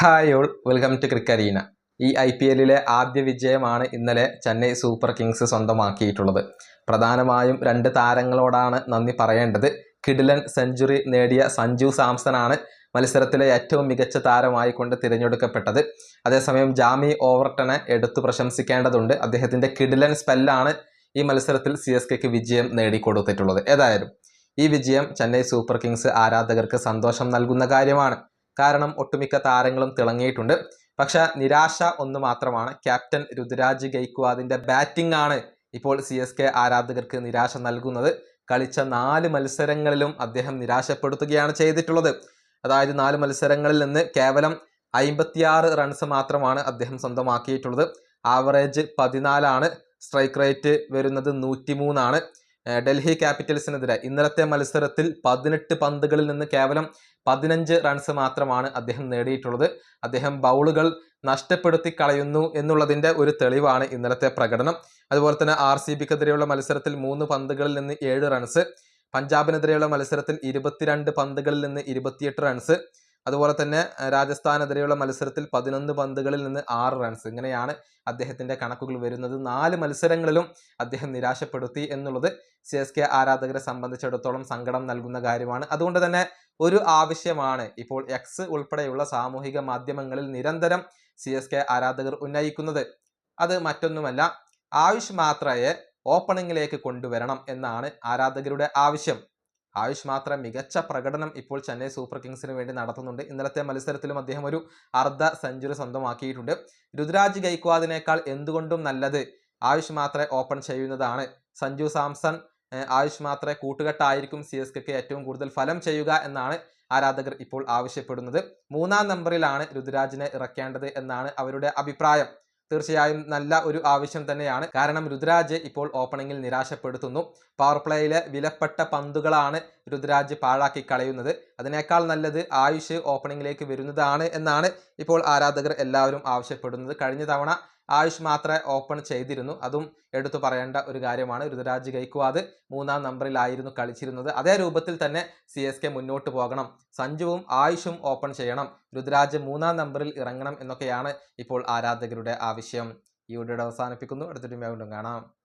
Hi all, welcome to ക്രിക്കറീന. ഈ IPLലെ ആദ്യ വിജയമാണ് ഇന്നലെ ചെന്നൈ സൂപ്പർ കിങ്സ് സ്വന്തമാക്കിയിട്ടുള്ളത്. പ്രധാനമായും രണ്ട് താരങ്ങളോടാണ് നന്ദി പറയേണ്ടത്. കിഡിലൻ സെഞ്ചുറി നേടിയ സഞ്ജു സാംസണാണ് മത്സരത്തിലെ ഏറ്റവും മികച്ച താരമായി കൊണ്ട് തിരഞ്ഞെടുക്കപ്പെട്ടത്. അതേസമയം ജാമി ഓവർട്ടനെ എടുത്തു പ്രശംസിക്കേണ്ടതുണ്ട്. അദ്ദേഹത്തിൻ്റെ കിഡിലൻ സ്പെല്ലാണ് ഈ മത്സരത്തിൽ CSKക്ക് വിജയം നേടിക്കൊടുത്തിട്ടുള്ളത്. ഏതായാലും ഈ വിജയം ചെന്നൈ സൂപ്പർ കിങ്സ് ആരാധകർക്ക് സന്തോഷം നൽകുന്ന കാര്യമാണ്. കാരണം ഒട്ടുമിക്ക താരങ്ങളും തിളങ്ങിയിട്ടുണ്ട്. പക്ഷെ നിരാശ ഒന്ന് മാത്രമാണ്. ക്യാപ്റ്റൻ രുതുരാജ് ഗെയ്ക്വാദിന്റെ ബാറ്റിംഗ് ആണ് ഇപ്പോൾ CSK ആരാധകർക്ക് നിരാശ നൽകുന്നത്. കളിച്ച 4 മത്സരങ്ങളിലും അദ്ദേഹം നിരാശപ്പെടുത്തുകയാണ് ചെയ്തിട്ടുള്ളത്. അതായത് 4 മത്സരങ്ങളിൽ നിന്ന് കേവലം 56 റൺസ് മാത്രമാണ് അദ്ദേഹം സ്വന്തമാക്കിയിട്ടുള്ളത്. ആവറേജ് 14 ആണ്. സ്ട്രൈക്ക് റേറ്റ് വരുന്നത് 103 ആണ്. ഡൽഹി ക്യാപിറ്റൽസിനെതിരെ ഇന്നലത്തെ മത്സരത്തിൽ 18 പന്തുകളിൽ നിന്ന് കേവലം 15 റൺസ് മാത്രമാണ് അദ്ദേഹം നേടിയിട്ടുള്ളത്. അദ്ദേഹം ബൗളുകൾ നഷ്ടപ്പെടുത്തി കളയുന്നു എന്നുള്ളതിൻ്റെ ഒരു തെളിവാണ് ഇന്നലത്തെ പ്രകടനം. അതുപോലെ തന്നെ RCBക്കെതിരെയുള്ള മത്സരത്തിൽ 3 പന്തുകളിൽ നിന്ന് 7 റൺസ്, പഞ്ചാബിനെതിരെയുള്ള മത്സരത്തിൽ 22 പന്തുകളിൽ നിന്ന് 28 റൺസ്, അതുപോലെ തന്നെ രാജസ്ഥാനെതിരെയുള്ള മത്സരത്തിൽ 11 പന്തുകളിൽ നിന്ന് 6 റൺസ്. ഇങ്ങനെയാണ് അദ്ദേഹത്തിൻ്റെ കണക്കുകൾ വരുന്നത്. 4 മത്സരങ്ങളിലും അദ്ദേഹം നിരാശപ്പെടുത്തി എന്നുള്ളത് CSK ആരാധകരെ സംബന്ധിച്ചിടത്തോളം സങ്കടം നൽകുന്ന കാര്യമാണ്. അതുകൊണ്ട് തന്നെ ഒരു ആവശ്യമാണ് ഇപ്പോൾ X ഉൾപ്പെടെയുള്ള സാമൂഹിക മാധ്യമങ്ങളിൽ നിരന്തരം CSK ആരാധകർ ഉന്നയിക്കുന്നത്. അത് മറ്റൊന്നുമല്ല, ആയുഷ് മാത്രയെ ഓപ്പണിങ്ങിലേക്ക് കൊണ്ടുവരണം എന്നാണ് ആരാധകരുടെ ആവശ്യം. ആയുഷ് മാത്ര മികച്ച പ്രകടനം ഇപ്പോൾ ചെന്നൈ സൂപ്പർ കിങ്സിന് വേണ്ടി നടത്തുന്നുണ്ട്. ഇന്നലത്തെ മത്സരത്തിലും അദ്ദേഹം ഒരു അർദ്ധ സെഞ്ചുറി സ്വന്തമാക്കിയിട്ടുണ്ട്. രുതുരാജ് ഗെയ്ക്വാദിനേക്കാൾ എന്തുകൊണ്ടും നല്ലത് ആയുഷ് മാത്രയെ ഓപ്പൺ ചെയ്യുന്നതാണ്. സഞ്ജു സാംസൺ ആയുഷ് മാത്രയെ കൂട്ടുകെട്ടായിരിക്കും CSKക്ക് ഏറ്റവും കൂടുതൽ ഫലം ചെയ്യുക എന്നാണ് ആരാധകർ ഇപ്പോൾ ആവശ്യപ്പെടുന്നത്. 3-ാം നമ്പറിലാണ് രുതുരാജിനെ ഇറക്കേണ്ടത് എന്നാണ് അവരുടെ അഭിപ്രായം. തീർച്ചയായും നല്ല ഒരു ആവശ്യം തന്നെയാണ്. കാരണം രുതുരാജ് ഇപ്പോൾ ഓപ്പണിങ്ങിൽ നിരാശപ്പെടുത്തുന്നു. പവർ പ്ലേയിലെ വിലപ്പെട്ട പന്തുകളാണ് രുതുരാജ് പാഴാക്കി കളയുന്നത്. അതിനേക്കാൾ നല്ലത് ആയുഷ് ഓപ്പണിങ്ങിലേക്ക് വരുന്നതാണ് എന്നാണ് ഇപ്പോൾ ആരാധകർ എല്ലാവരും ആവശ്യപ്പെടുന്നത്. കഴിഞ്ഞ തവണ ആയുഷ് മാത്രമേ ഓപ്പൺ ചെയ്തിരുന്നു. അതും എടുത്തു പറയേണ്ട ഒരു കാര്യമാണ്. രുതുരാജ് ഗെയ്ക്വാദ് 3-ാം നമ്പറിലായിരുന്നു കളിച്ചിരുന്നത്. അതേ രൂപത്തിൽ തന്നെ CSK മുന്നോട്ട് പോകണം. സഞ്ജുവും ആയുഷും ഓപ്പൺ ചെയ്യണം, രുതുരാജ് 3-ാം നമ്പറിൽ ഇറങ്ങണം എന്നൊക്കെയാണ് ഇപ്പോൾ ആരാധകരുടെ ആവശ്യം. ഈ വീഡിയോ അവസാനിപ്പിക്കുന്നു. അടുത്തൊരു വീണ്ടും കാണാം.